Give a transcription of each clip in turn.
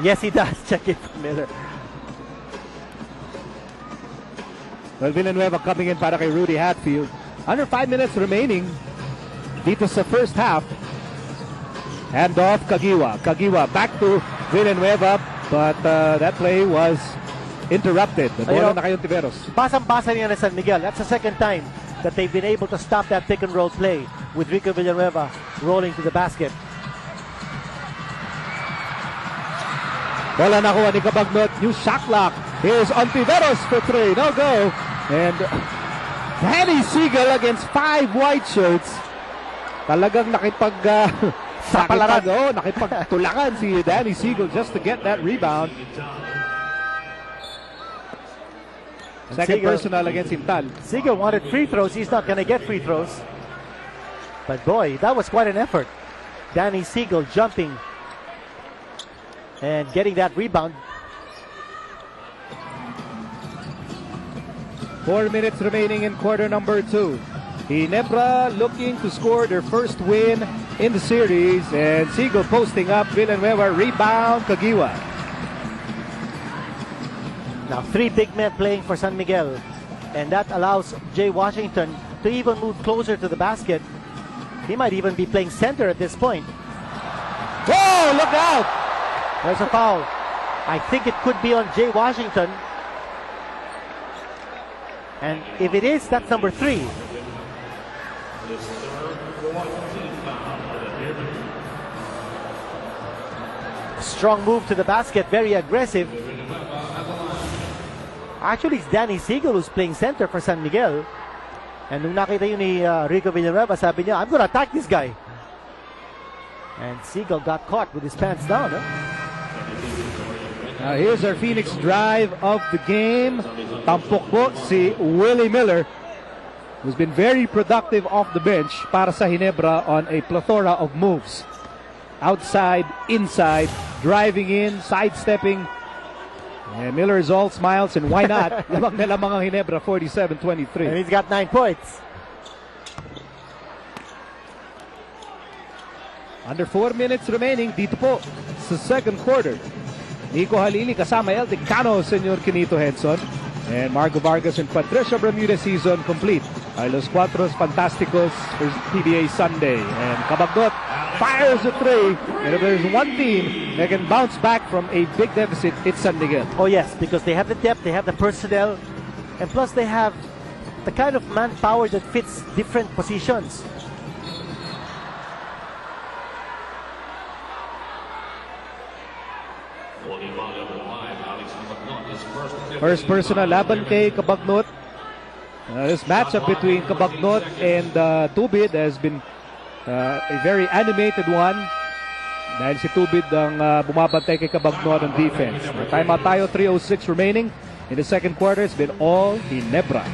Yes, he does. Check it from Miller. Well, Villanueva coming in para kay Rudy Hatfield. Under 5 minutes remaining dito sa first half. Hand off Kagiwa. Kagiwa back to Villanueva, but that play was interrupted. The ball na kay Ontiveros. Basang-basa niya na San Miguel. That's the second time that they've been able to stop that pick and roll play with Rico Villanueva rolling to the basket. Bola nakuha ni Cabagnot. New shot clock. Here's Ontiveros for 3. No go. And Danny Segal against 5 white shirts. Talagang nakipagtulakan si Danny Segal just to get that rebound. Second personal against Intal. Segal wanted free throws. He's not going to get free throws. But boy, that was quite an effort. Danny Segal jumping and getting that rebound. 4 minutes remaining in quarter number 2. Ginebra looking to score their first win in the series, and Segal posting up. Villanueva rebound. Kagiwa. Now 3 big men playing for San Miguel, and that allows Jay Washington to even move closer to the basket. He might even be playing center at this point. Oh, look out! There's a foul. I think it could be on Jay Washington. And if it is, that's number 3. Strong move to the basket, very aggressive. Actually, it's Danny Segal who's playing center for San Miguel. And nung nakita yun ni Rico Villanueva, sabi niya, I'm gonna attack this guy. And Segal got caught with his pants down. Now here's our Phoenix drive of the game. Tampok po si Willie Miller, who's been very productive off the bench para sa Ginebra on a plethora of moves. Outside, inside, driving in, sidestepping. And Miller is all smiles, and why not? Lamang na lamang ang Ginebra, 47-23. And he's got 9 points. Under 4 minutes remaining dito po sa second quarter. Nico Halili kasama El Decano, Senyor Quinito Henson. And Margo Vargas and Patricia Bermudez season complete. Ay Los Cuatros Fantasticos for PBA Sunday. And Cabagnot fires a 3. And if there's one team that can bounce back from a big deficit, it's San Miguel. Oh yes, because they have the depth, they have the personnel, and plus they have the kind of manpower that fits different positions. First personal laban kay Cabagnot. This matchup between Cabagnot and Tubid has been a very animated one. Dahil si Tubid ang bumabantay kay Cabagnot on defense. Timeout tayo, 3:06 remaining. In the second quarter, it's been all Ginebra.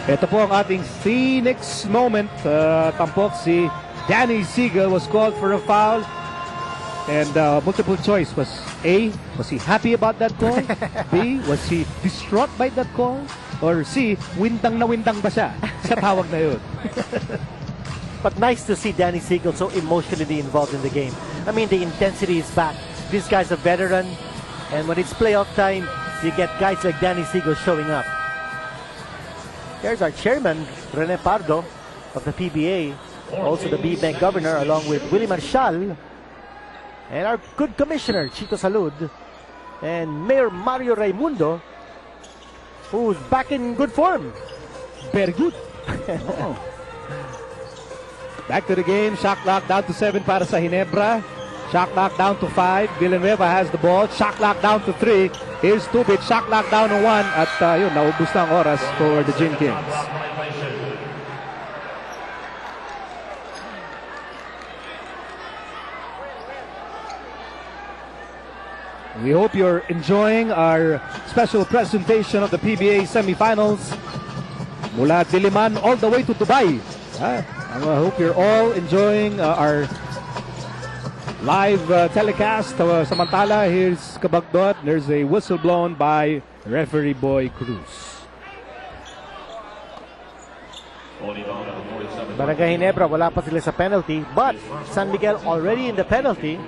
Ito po ang ating Phoenix moment. Tampok si Danny Segal was called for a foul. And multiple choice was A, was he happy about that call? B, was he distraught by that call? Or C, windang na windang ba siya sa tawag na yun? But nice to see Danny Segal so emotionally involved in the game. I mean, the intensity is back. This guy's a veteran. And when it's playoff time, you get guys like Danny Segal showing up. Here's our chairman, Rene Pardo of the PBA, also the B-Bank governor, along with Willie Marshall, and our good commissioner, Chito Salud, and Mayor Mario Raimundo, who's back in good form. Very good. Oh. Back to the game. Shot clock down to 7 para sa Ginebra. Shot clock down to 5. Villanueva has the ball. Shot clock down to 3. Here's Tubit. Shot clock down to 1. At yun, naubos na ang oras for the Gin Kings. We hope you're enjoying our special presentation of the PBA semifinals. Mula Diliman all the way to Dubai. I hope you're all enjoying our live telecast. Samantala, here's Cabagnot. There's a whistle blown by referee Boy Cruz. Barangay Ginebra, wala pa sila sa penalty. But San Miguel already in the penalty.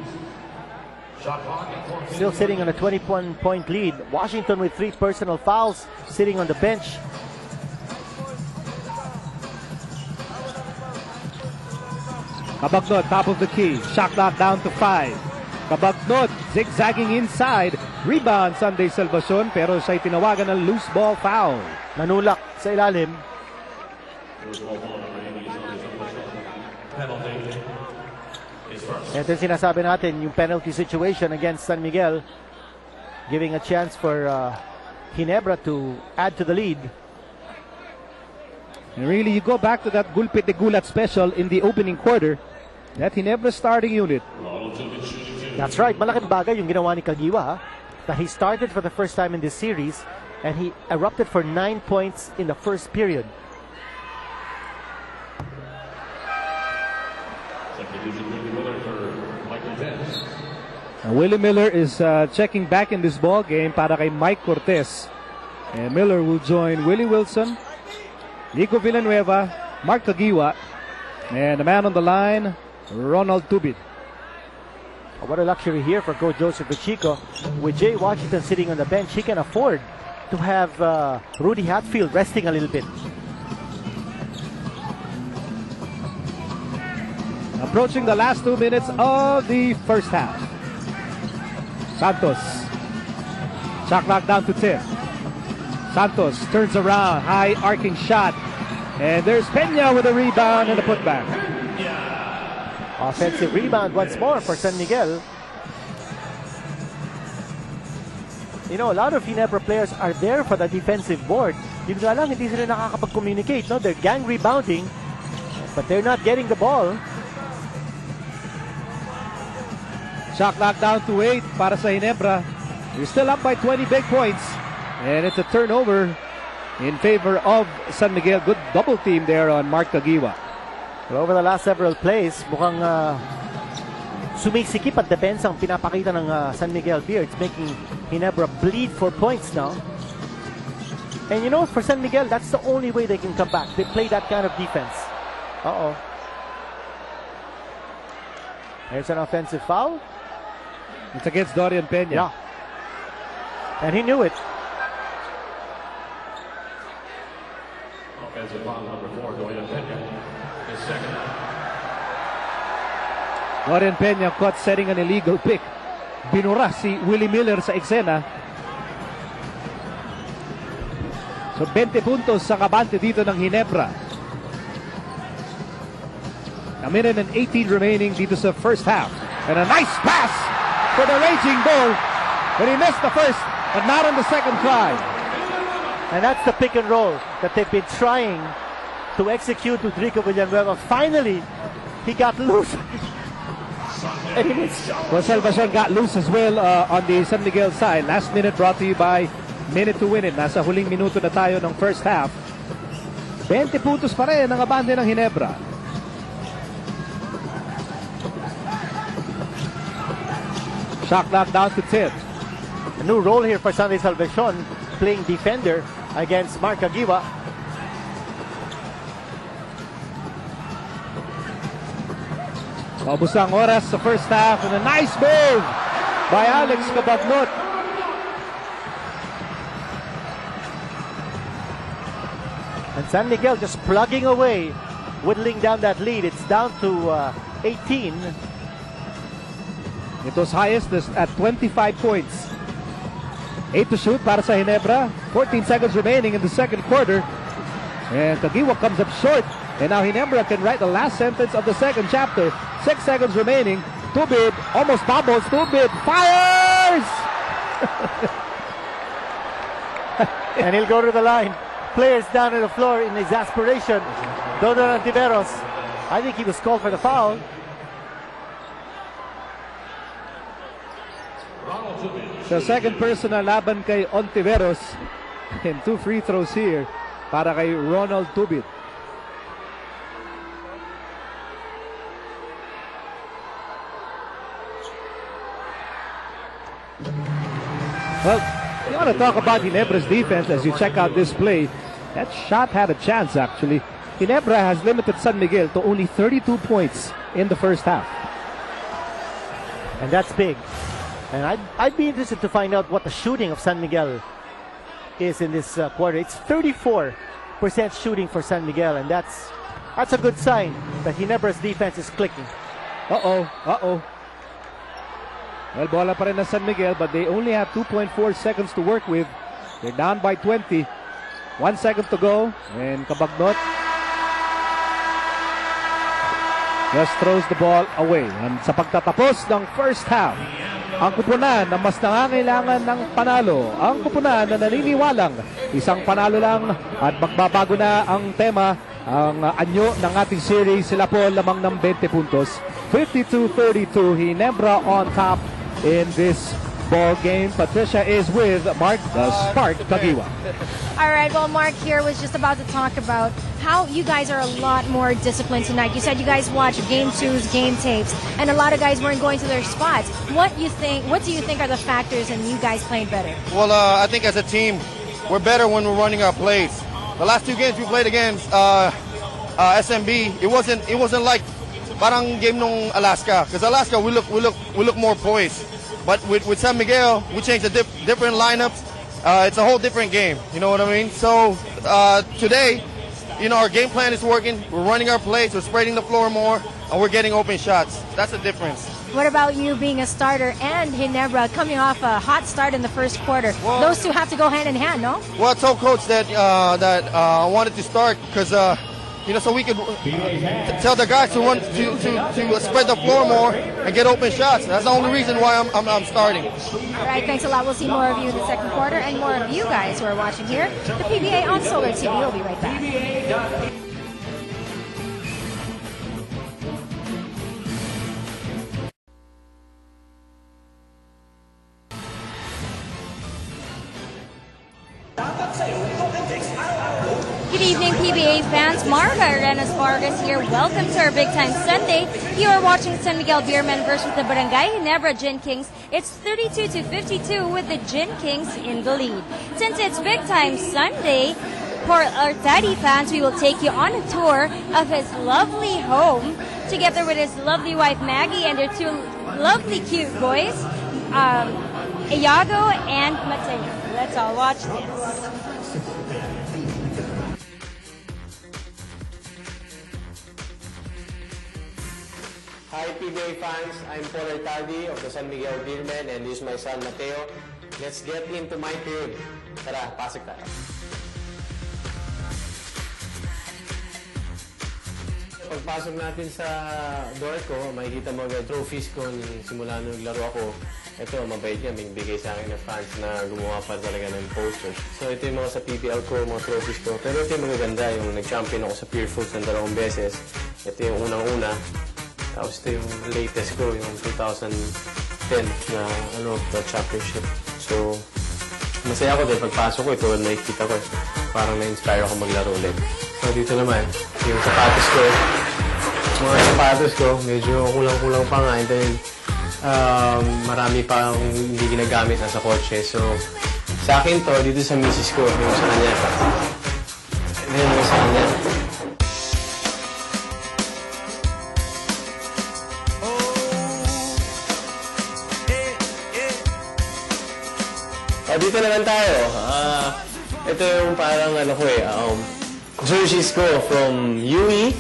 Still sitting on a 21-point lead. Washington with 3 personal fouls, sitting on the bench. Cabagnod, top of the key. Shot clock down to 5. Cabagnod, zigzagging inside. Rebound, Sunday Salvacion, pero siya'y tinawagan ng loose ball foul. Nanulak sa ilalim. Ito yung sinasabi natin, yung penalty situation against San Miguel, giving a chance for Ginebra to add to the lead. And really, you go back to that Gulpit de Gulat special in the opening quarter. That Ginebra starting unit. That's right, malaking bagay yung ginawa ni Kagiwa, ha? That he started for the first time in this series and he erupted for 9 points in the first period. Willie Miller is checking back in this ball game para kay Mike Cortez. And Miller will join Willie Wilson, Nico Villanueva, Mark Kagiwa, and the man on the line, Ronald Tubid. What a luxury here for Coach Joseph Pacheco. With Jay Washington sitting on the bench, he can afford to have Rudy Hatfield resting a little bit. Approaching the last 2 minutes of the first half. Santos. Shot clock down to 10. Santos turns around, high arcing shot. And there's Peña with a rebound and a putback. Offensive rebound once more for San Miguel. You know, a lot of Ginebra players are there for the defensive board. Yun nga lang, hindi sila nakakapag-communicate. No? They're gang rebounding, but they're not getting the ball. Shot clock down to 8 para sa Ginebra. You're still up by 20 big points. And it's a turnover in favor of San Miguel. Good double team there on Mark Kagiwa. Well, over the last several plays, mukhang sumisikip at depensang pinapakita ng San Miguel Beer. It's making Ginebra bleed for points now. And you know, for San Miguel, that's the only way they can come back. They play that kind of defense. Uh-oh. There's an offensive foul. It's against Dorian Peña. Yeah. And he knew it. Offensive foul number 4, Dorian Peña. His second. Dorian Peña caught setting an illegal pick. Binura si Willie Miller sa eksena. So 20 puntos sa kabante dito ng Ginebra. A minute and 18 remaining dito sa first half. And a nice pass for the Raging Bull. But he missed the first, but not on the second try. And that's the pick and roll that they've been trying to execute with Rico Villanueva. Finally, he got loose. And he missed. Well, Salvacion got loose as well on the San Miguel side. Last minute brought to you by Minute to Win It. Nasa huling minuto na tayo ng first half. 20 puntos pa rin ang abante ng Ginebra. Shot clock down to 10. A new role here for Sunday Salvacion, playing defender against Mark Kagiwa. Paubos ang oras sa first half and a nice move by Alex Cabagnod. And San Miguel just plugging away, whittling down that lead. It's down to 18. It was highest at 25 points. 8 to shoot para sa Ginebra. 14 seconds remaining in the second quarter. And Kagiwa comes up short. And now Ginebra can write the last sentence of the second chapter. 6 seconds remaining. Tubid almost bobbles. Tubid fires! And he'll go to the line. Players down on the floor in exasperation. Dodo Antiveros. I think he was called for the foul. The second personal laban kay Ontiveros. And 2 free throws here para kay Ronald Tubid. Well, you want to talk about Ginebra's defense as you check out this play. That shot had a chance actually. Ginebra has limited San Miguel to only 32 points in the first half. And that's big. And I'd be interested to find out what the shooting of San Miguel is in this quarter. It's 34% shooting for San Miguel, and that's a good sign that Ginebra's defense is clicking. Uh-oh. Well, bola pa rin ng San Miguel, but they only have 2.4 seconds to work with. They're down by 20. 1 second to go, and Cabagnot just throws the ball away. And sa pagtatapos ng first half, ang kupunan na mas nangangailangan ng panalo, ang kupunan na naniniwalang isang panalo lang at magbabago na ang tema, ang anyo ng ating series. Sila po lamang ng 20 puntos. 52-32, Ginebra on top in this ball game. Patricia is with Mark Spark Tagiwa. All right, well, Mark here was just about to talk about how you guys are a lot more disciplined tonight. You said you guys watched game twos, game tapes, and a lot of guys weren't going to their spots. What do you think are the factors in you guys playing better? Well, I think as a team, we're better when we're running our plays. The last 2 games we played against SMB, it wasn't like parang game nung Alaska, because Alaska we look more poised. But with San Miguel, we changed the different lineups. It's a whole different game. You know what I mean? So today, our game plan is working. We're running our plays. We're spreading the floor more, and we're getting open shots. That's the difference. What about you being a starter and Ginebra coming off a hot start in the first quarter? Well, those two have to go hand in hand, no? Well, I told coach that I wanted to start because so we could tell the guys to run to spread the floor more and get open shots. That's the only reason why I'm starting. All right, thanks a lot. We'll see more of you in the second quarter and more of you guys who are watching here. The PBA on Solar TV. We'll be right back. Good evening, PBA fans. Marga Arenas Vargas here. Welcome to our Big Time Sunday. You are watching San Miguel Beermen versus the Barangay Ginebra Gin Kings. It's 32-52 with the Gin Kings in the lead. Since it's Big Time Sunday, for our daddy fans, we will take you on a tour of his lovely home together with his lovely wife Maggie and their 2 lovely cute boys, Iago and Mateo. Let's all watch this. Hi PBA fans, I'm Paul Artadi of the San Miguel Beermen and this is my son Mateo. Let's get into my field. Tara, pasok tayo. Pagpasok natin sa door ko, makikita mo ang trophies ko simula nung naglaro ako. Ito, mabait niya, may bigay sa akin ng fans na gumawa pa talaga ng posters. So ito yung mga sa PPL ko, mga trophies ko. Pero ito yung magaganda, yung nag-champion ako sa Pure Foods ng 2 beses. Ito yung unang-una. Tapos ito yung latest ko, yung 2010 na the championship. So, masaya ako dahil pagpasok ko, ito nakikita ko. Parang na-inspire ako maglaro ulit. So, dito naman, yung sapatos ko. Mga sapatos ko, medyo kulang-kulang pa nga. And then, marami pa akong hindi ginagamit na sa kotse. So, sa akin to, dito sa misis ko, yung sa kanya. And then, yung sa kanya. Dito naman tayo. Ito yung parang jerseys ko from UE,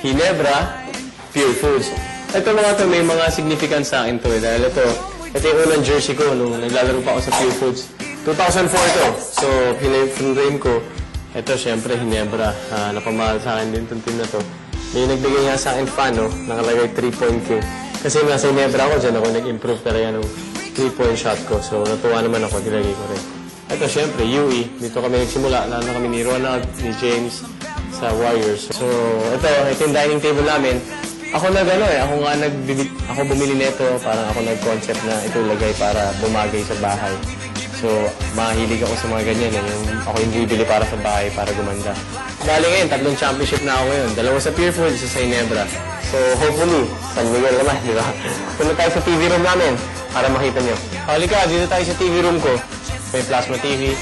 Ginebra, Pure Foods. Ito mga to, may mga significance sa akin to. Dahil ito yung unang jersey ko nung naglalaro pa ako sa Pure Foods. 2004 to. So, pinrame ko. Ito, syempre, Ginebra. Napamahal sa akin din itong team na to. May nagbigay nga sa akin fan, nakalagay 3-point Q. Kasi nasa Ginebra ako, dyan ako nag-improve talaga nung 3-point shot ko. So, natuwa naman ako, nilagay ko rin. Ito, syempre, UE. Dito kami nagsimula. Lalo na kami ni Ronald, ni James sa Warriors. So, ito yung dining table namin. Ako ako bumili nito. Parang ako nag-concept na ito lagay para bumagay sa bahay. So, mahilig ako sa mga ganyan. Ako yung bibili para sa bahay, para gumanda. Bali ngayon, 3 championship na ako ngayon. 2 sa Pure Foods, 1 sa Ginebra. So, hopefully, San Miguel naman, di ba? Punta tayo sa TV room namin para makita nyo. Halika, dito tayo sa TV room ko. May plasma TV,